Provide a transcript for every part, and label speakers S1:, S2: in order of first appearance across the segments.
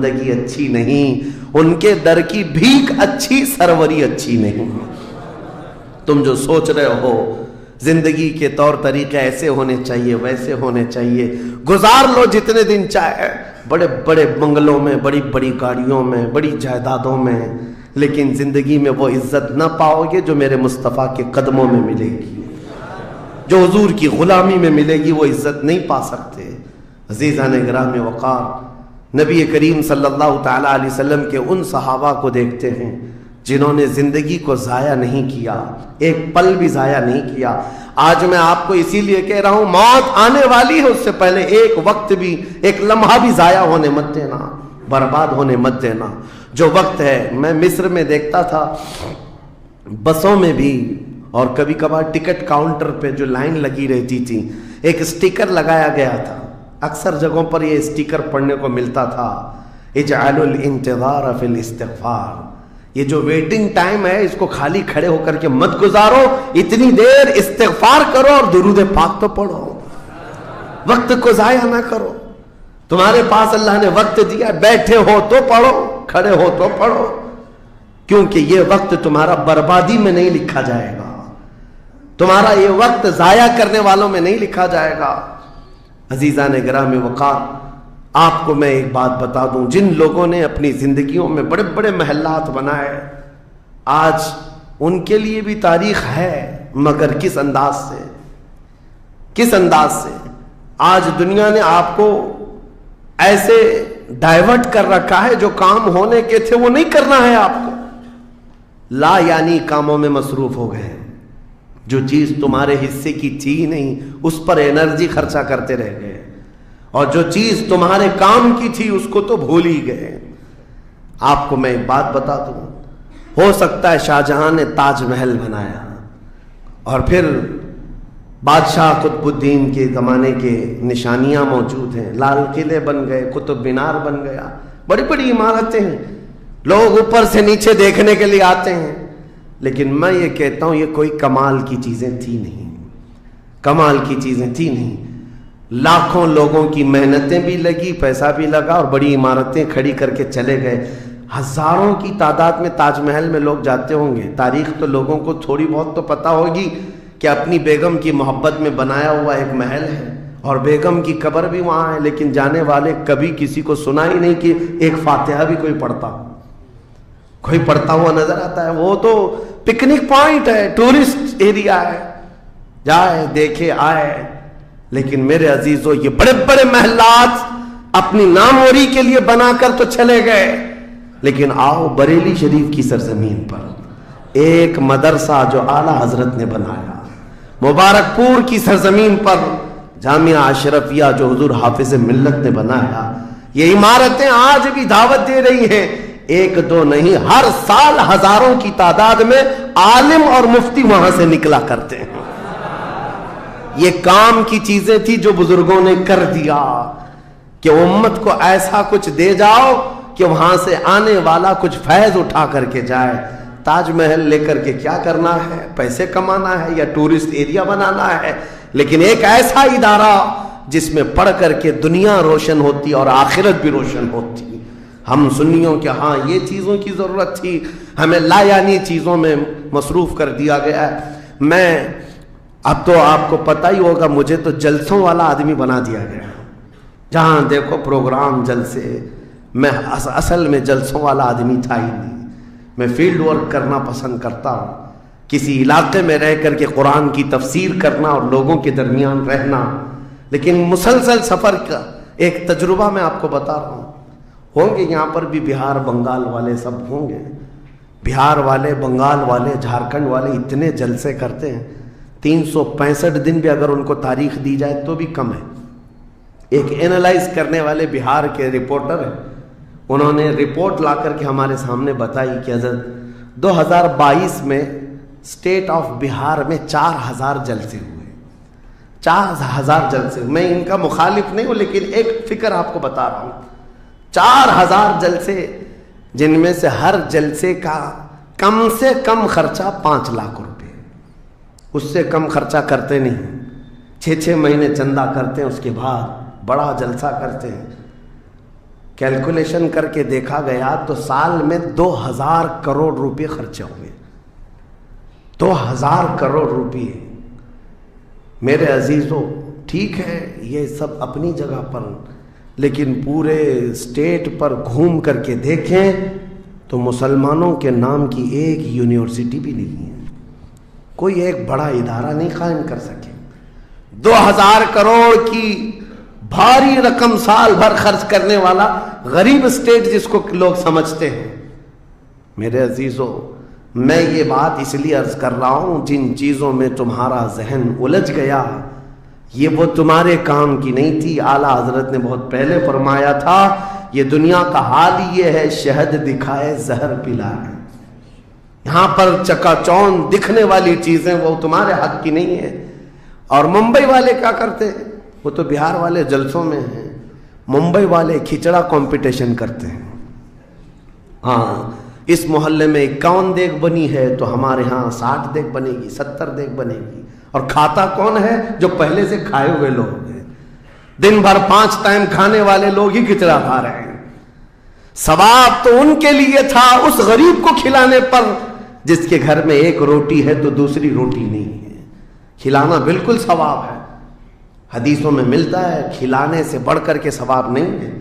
S1: بندگی اچھی نہیں، ان کے در کی بھیک اچھی، سروری اچھی نہیں۔ تم جو سوچ رہے ہو زندگی کے طور طریقے ایسے ہونے چاہیے، ویسے ہونے چاہیے، گزار لو جتنے دن چاہے بڑے بڑے بنگلوں میں، بڑی بڑی گاڑیوں میں، بڑی جائیدادوں میں، لیکن زندگی میں وہ عزت نہ پاؤ گے جو میرے مصطفیٰ کے قدموں میں ملے گی، جو حضور کی غلامی میں ملے گی، وہ عزت نہیں پا سکتے۔ عزیزان گرامی وقار، نبی کریم صلی اللہ تعالی علیہ وسلم کے ان صحابہ کو دیکھتے ہیں جنہوں نے زندگی کو ضائع نہیں کیا، ایک پل بھی ضائع نہیں کیا۔ آج میں آپ کو اسی لیے کہہ رہا ہوں، موت آنے والی ہے، اس سے پہلے ایک وقت بھی، ایک لمحہ بھی ضائع ہونے مت دینا، برباد ہونے مت دینا۔ جو وقت ہے، میں مصر میں دیکھتا تھا بسوں میں بھی، اور کبھی کبھار ٹکٹ کاؤنٹر پہ جو لائن لگی رہتی تھی، ایک اسٹیکر لگایا گیا تھا، اکثر جگہوں پر یہ اسٹیکر پڑھنے کو ملتا تھا، اجعلوا الانتظار فی الاستغفار۔ یہ جو ویٹنگ ٹائم ہے اس کو خالی کھڑے ہو کر کے مت گزارو، اتنی دیر استغفار کرو اور درود پاک تو پڑھو، وقت کو ضائع نہ کرو۔ تمہارے پاس اللہ نے وقت دیا، بیٹھے ہو تو پڑھو، کھڑے ہو تو پڑھو، کیونکہ یہ وقت تمہارا بربادی میں نہیں لکھا جائے گا، تمہارا یہ وقت ضائع کرنے والوں میں نہیں لکھا جائے گا۔ عزیزان گرامی وقار، آپ کو میں ایک بات بتا دوں، جن لوگوں نے اپنی زندگیوں میں بڑے بڑے محلات بنائے، آج ان کے لیے بھی تاریخ ہے، مگر کس انداز سے، کس انداز سے۔ آج دنیا نے آپ کو ایسے ڈائیورٹ کر رکھا ہے، جو کام ہونے کے تھے وہ نہیں کرنا ہے آپ کو، لا یعنی کاموں میں مصروف ہو گئے، جو چیز تمہارے حصے کی تھی نہیں اس پر انرجی خرچہ کرتے رہ گئے، اور جو چیز تمہارے کام کی تھی اس کو تو بھول ہی گئے۔ آپ کو میں ایک بات بتا دوں، ہو سکتا ہے شاہ جہاں نے تاج محل بنایا، اور پھر بادشاہ قطب الدین کے زمانے کے نشانیاں موجود ہیں، لال قلعے بن گئے، قطب مینار بن گیا، بڑی بڑی عمارتیں ہیں، لوگ اوپر سے نیچے دیکھنے کے لیے آتے ہیں، لیکن میں یہ کہتا ہوں یہ کوئی کمال کی چیزیں تھی نہیں، کمال کی چیزیں تھی نہیں۔ لاکھوں لوگوں کی محنتیں بھی لگی، پیسہ بھی لگا، اور بڑی عمارتیں کھڑی کر کے چلے گئے۔ ہزاروں کی تعداد میں تاج محل میں لوگ جاتے ہوں گے، تاریخ تو لوگوں کو تھوڑی بہت تو پتہ ہوگی کہ اپنی بیگم کی محبت میں بنایا ہوا ایک محل ہے، اور بیگم کی قبر بھی وہاں ہے، لیکن جانے والے کبھی کسی کو سنا ہی نہیں کہ ایک فاتحہ بھی کوئی پڑھتا ہوا نظر آتا ہے۔ وہ تو پکنک پوائنٹ ہے، ٹورسٹ ایریا ہے، جائے دیکھے آئے۔ لیکن میرے عزیزو، یہ بڑے بڑے محلات اپنی ناموری کے لیے بنا کر تو چلے گئے، لیکن آؤ بریلی شریف کی سرزمین پر ایک مدرسہ جو اعلیٰ حضرت نے بنایا، مبارک پور کی سرزمین پر جامعہ اشرفیہ جو حضور حافظ ملت نے بنایا، یہ عمارتیں آج بھی دعوت دے رہی ہیں، ایک دو نہیں، ہر سال ہزاروں کی تعداد میں عالم اور مفتی وہاں سے نکلا کرتے ہیں۔ یہ کام کی چیزیں تھی جو بزرگوں نے کر دیا کہ امت کو ایسا کچھ دے جاؤ کہ وہاں سے آنے والا کچھ فیض اٹھا کر کے جائے۔ تاج محل لے کر کے کیا کرنا ہے؟ پیسے کمانا ہے یا ٹورسٹ ایریا بنانا ہے؟ لیکن ایک ایسا ادارہ جس میں پڑھ کر کے دنیا روشن ہوتی اور آخرت بھی روشن ہوتی۔ ہم سنیوں کے ہاں یہ چیزوں کی ضرورت تھی، ہمیں لا یعنی چیزوں میں مصروف کر دیا گیا ہے۔ میں اب تو آپ کو پتہ ہی ہوگا، مجھے تو جلسوں والا آدمی بنا دیا گیا، جہاں دیکھو پروگرام جلسے۔ میں اصل میں جلسوں والا آدمی تھا ہی نہیں، میں فیلڈ ورک کرنا پسند کرتا ہوں، کسی علاقے میں رہ کر کے قرآن کی تفسیر کرنا اور لوگوں کے درمیان رہنا۔ لیکن مسلسل سفر کا ایک تجربہ میں آپ کو بتا رہا ہوں، ہوں گے یہاں پر بھی بہار بنگال والے، سب ہوں گے، بہار والے، بنگال والے، جھارکھنڈ والے اتنے جلسے کرتے ہیں، 365 دن بھی اگر ان کو تاریخ دی جائے تو بھی کم ہے۔ ایک اینالائز کرنے والے بہار کے رپورٹر ہیں، انہوں نے رپورٹ لا کر کے ہمارے سامنے بتائی کہ حضرت 2022 میں اسٹیٹ آف بہار میں 4000 جلسے ہوئے، 4000 جلسے۔ میں ان کا مخالف نہیں ہوں، لیکن ایک فکر آپ کو بتا رہا ہوں، 4000 جلسے، جن میں سے ہر جلسے کا کم سے کم خرچہ 5 لاکھ روپے، اس سے کم خرچہ کرتے نہیں، 6 مہینے چندہ کرتے ہیں، اس کے بعد بڑا جلسہ کرتے ہیں۔ کیلکولیشن کر کے دیکھا گیا تو سال میں 2000 کروڑ روپے خرچے ہوئے. 2000 کروڑ روپے. میرے عزیزوں ٹھیک ہے یہ سب اپنی جگہ پر، لیکن پورے اسٹیٹ پر گھوم کر کے دیکھیں تو مسلمانوں کے نام کی ایک یونیورسٹی بھی نہیں ہے، کوئی ایک بڑا ادارہ نہیں قائم کر سکے. 2000 کروڑ کی بھاری رقم سال بھر خرچ کرنے والا غریب اسٹیٹ جس کو لوگ سمجھتے ہیں. میرے عزیزوں میں یہ بات اس لیے عرض کر رہا ہوں، جن چیزوں میں تمہارا ذہن الجھ گیا یہ وہ تمہارے کام کی نہیں تھی. اعلیٰ حضرت نے بہت پہلے فرمایا تھا یہ دنیا کا حال یہ ہے، شہد دکھائے زہر پلائے. یہاں پر چکا چوند دکھنے والی چیزیں وہ تمہارے حق کی نہیں ہے. اور ممبئی والے کیا کرتے ہیں؟ وہ تو بہار والے جلسوں میں ہیں. ممبئی والے کھچڑا کمپٹیشن کرتے ہیں. ہاں اس محلے میں 51 دیگ بنی ہے تو ہمارے ہاں 60 دیگ بنے گی، 70 دیگ بنے گی. اور کھاتا کون ہے؟ جو پہلے سے کھائے ہوئے لوگ ہیں. دن بھر 5 ٹائم کھانے والے لوگ ہی کھچڑا کھا رہے ہیں. ثواب تو ان کے لیے تھا اس غریب کو کھلانے پر جس کے گھر میں ایک روٹی ہے تو دوسری روٹی نہیں ہے. کھلانا بالکل ثواب ہے، حدیثوں میں ملتا ہے. کھلانے سے بڑھ کر کے ثواب نہیں ہے،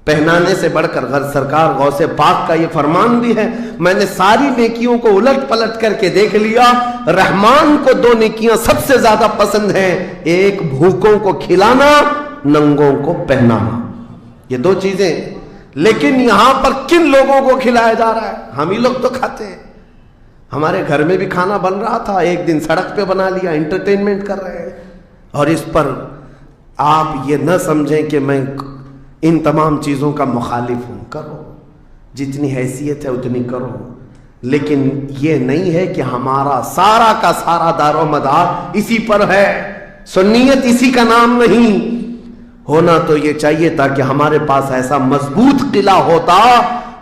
S1: پہنانے سے بڑھ کر. سرکار غوث پاک کا یہ فرمان بھی ہے، میں نے ساری نیکیوں کو الٹ پلٹ کر کے دیکھ لیا، رحمان کو 2 نیکیاں سب سے زیادہ پسند ہیں، ایک بھوکوں کو کھلانا، ننگوں کو پہنانا. یہ 2 چیزیں. لیکن یہاں پر کن لوگوں کو کھلایا جا رہا ہے؟ ہم ہی لوگ تو کھاتے ہیں. ہمارے گھر میں بھی کھانا بن رہا تھا، ایک دن سڑک پہ بنا لیا، انٹرٹینمنٹ کر رہے ہیں. اور اس پر آپ یہ نہ سمجھیں کہ میں ان تمام چیزوں کا مخالف ہوں. کرو جتنی حیثیت ہے اتنی کرو، لیکن یہ نہیں ہے کہ ہمارا سارا کا سارا دار و مدار اسی پر ہے. سنیت اسی کا نام نہیں. ہونا تو یہ چاہیے تھا کہ ہمارے پاس ایسا مضبوط قلعہ ہوتا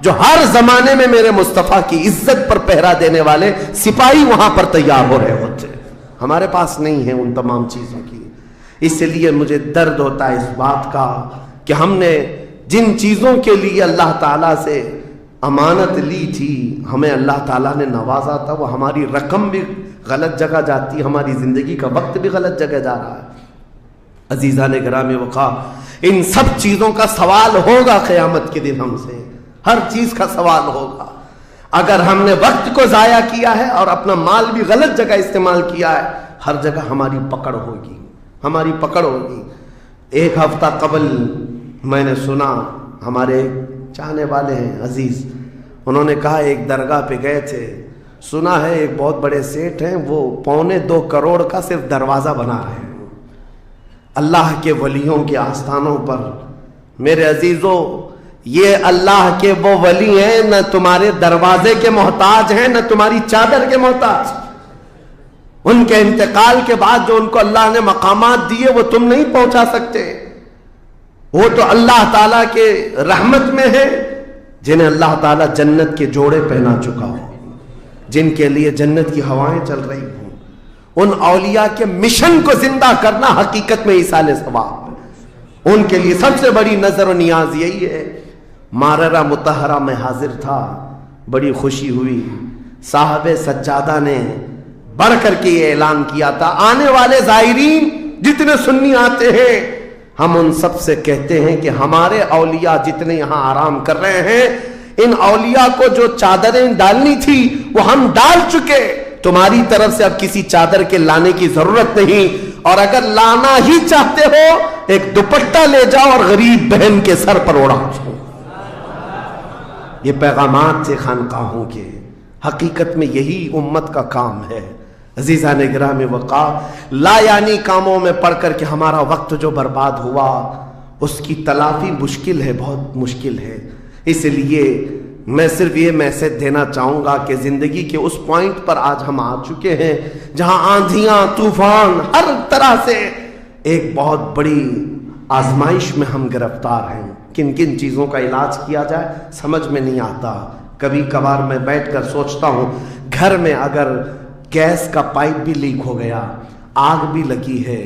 S1: جو ہر زمانے میں میرے مصطفیٰ کی عزت پر پہرا دینے والے سپاہی وہاں پر تیار ہو رہے ہوتے. ہمارے پاس نہیں ہے ان تمام چیزوں کی. اس لیے مجھے درد ہوتا ہے اس بات کا کہ ہم نے جن چیزوں کے لیے اللہ تعالیٰ سے امانت لی تھی، ہمیں اللہ تعالیٰ نے نوازا تھا، وہ ہماری رقم بھی غلط جگہ جاتی، ہماری زندگی کا وقت بھی غلط جگہ جا رہا ہے. عزیزان گرامی وقار، ان سب چیزوں کا سوال ہوگا قیامت کے دن ہم سے. ہر چیز کا سوال ہوگا. اگر ہم نے وقت کو ضائع کیا ہے اور اپنا مال بھی غلط جگہ استعمال کیا ہے، ہر جگہ ہماری پکڑ ہوگی، ہماری پکڑ ہوگی. 1 ہفتہ قبل میں نے سنا، ہمارے چاہنے والے ہیں عزیز، انہوں نے کہا ایک درگاہ پہ گئے تھے، سنا ہے ایک بہت بڑے سیٹ ہیں، وہ 2.25 کروڑ کا صرف دروازہ بنا رہے ہیں اللہ کے ولیوں کے آستانوں پر. میرے عزیزوں یہ اللہ کے وہ ولی ہیں، نہ تمہارے دروازے کے محتاج ہیں نہ تمہاری چادر کے محتاج. ان کے انتقال کے بعد جو ان کو اللہ نے مقامات دیے وہ تم نہیں پہنچا سکتے. وہ تو اللہ تعالیٰ کے رحمت میں ہے جنہیں اللہ تعالیٰ جنت کے جوڑے پہنا چکا ہو، جن کے لیے جنت کی ہوائیں چل رہی ہوں. ان اولیاء کے مشن کو زندہ کرنا حقیقت میں ایصال ثواب. ان کے لیے سب سے بڑی نظر و نیاز یہی ہے. ماررہ مطہرہ میں حاضر تھا، بڑی خوشی ہوئی. صاحب سجادہ نے بڑھ کر کے یہ اعلان کیا تھا، آنے والے زائرین جتنے سنی آتے ہیں ہم ان سب سے کہتے ہیں کہ ہمارے اولیاء جتنے یہاں آرام کر رہے ہیں، ان اولیاء کو جو چادریں ڈالنی تھی وہ ہم ڈال چکے. تمہاری طرف سے اب کسی چادر کے لانے کی ضرورت نہیں، اور اگر لانا ہی چاہتے ہو ایک دوپٹہ لے جاؤ اور غریب بہن کے سر پر اڑا دو. یہ پیغامات تھے خانقاہوں کے. حقیقت میں یہی امت کا کام ہے. عزیزان گرامی وقار، لا یعنی کاموں میں پڑھ کر کے ہمارا وقت جو برباد ہوا اس کی تلافی مشکل ہے، بہت مشکل ہے. اس لیے میں صرف یہ میسج دینا چاہوں گا کہ زندگی کے اس پوائنٹ پر آج ہم آ چکے ہیں جہاں آندھیاں، طوفان، ہر طرح سے ایک بہت بڑی آزمائش میں ہم گرفتار ہیں. کن کن چیزوں کا علاج کیا جائے سمجھ میں نہیں آتا. کبھی کبھار میں بیٹھ کر سوچتا ہوں گھر میں اگر گیس کا پائپ بھی لیک ہو گیا، آگ بھی لگی ہے،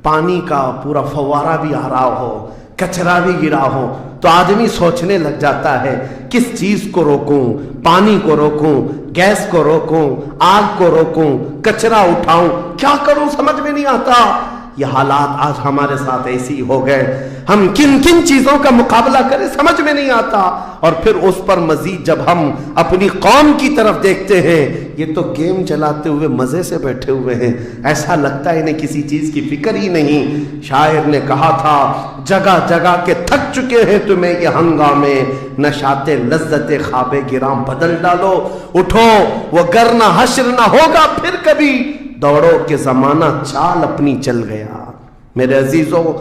S1: پانی کا پورا فوارہ بھی آ رہا ہو، کچرا بھی گرا ہو تو آدمی سوچنے لگ جاتا ہے کس چیز کو روکوں، پانی کو روکوں، گیس کو روکوں، آگ کو روکوں، کچرا اٹھاؤں، کیا کروں سمجھ میں نہیں آتا۔ یہ حالات آج ہمارے ساتھ ایسی ہو گئے، ہم کن کن چیزوں کا مقابلہ کریں سمجھ میں نہیں آتا۔ اور پھر اس پر مزید جب ہم اپنی قوم کی طرف دیکھتے ہیں، یہ تو گیم چلاتے ہوئے مزے سے بیٹھے ہوئے ہیں، ایسا لگتا ہے انہیں کسی چیز کی فکر ہی نہیں۔ شاعر نے کہا تھا جگہ جگہ کے تھک چکے ہیں تمہیں یہ ہنگامے، نشاط لذت خواب گراں بدل ڈالو، اٹھو وہ گرنا حشر نہ ہوگا پھر کبھی، دوڑو کہ زمانہ چال اپنی چل گیا۔ میرے عزیزوں،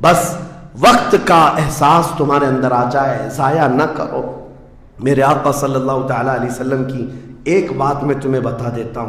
S1: بس وقت کا احساس تمہارے اندر آ جائے، ضائع نہ کرو۔ میرے آقا صلی اللہ تعالی علیہ وسلم کی ایک بات میں تمہیں بتا دیتا ہوں۔